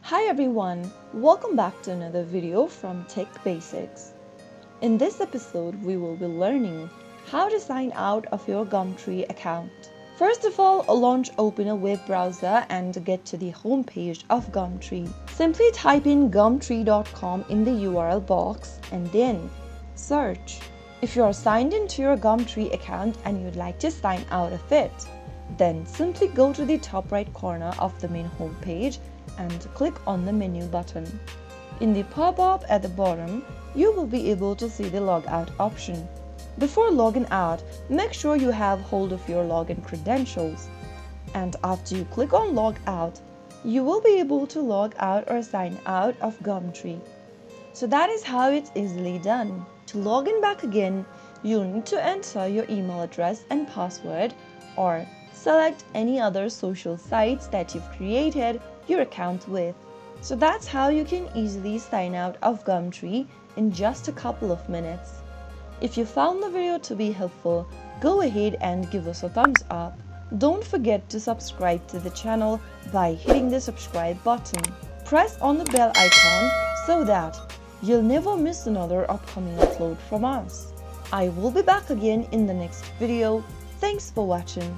Hi everyone, welcome back to another video from Tech Basics. In this episode, we will be learning how to sign out of your Gumtree account. First of all, open a web browser and get to the home page of Gumtree. Simply type in gumtree.com in the URL box and then search. If you are signed into your Gumtree account and you'd like to sign out of it, then simply go to the top right corner of the main home page and click on the menu button. In the pop-up at the bottom, you will be able to see the logout option. Before logging out, make sure you have hold of your login credentials. And after you click on log out, you will be able to log out or sign out of Gumtree. So that is how it's easily done. To log in back again, you'll need to enter your email address and password or select any other social sites that you've created your account with. So that's how you can easily sign out of Gumtree in just a couple of minutes. If you found the video to be helpful, go ahead and give us a thumbs up. Don't forget to subscribe to the channel by hitting the subscribe button. Press on the bell icon so that you'll never miss another upcoming upload from us. I will be back again in the next video. Thanks for watching.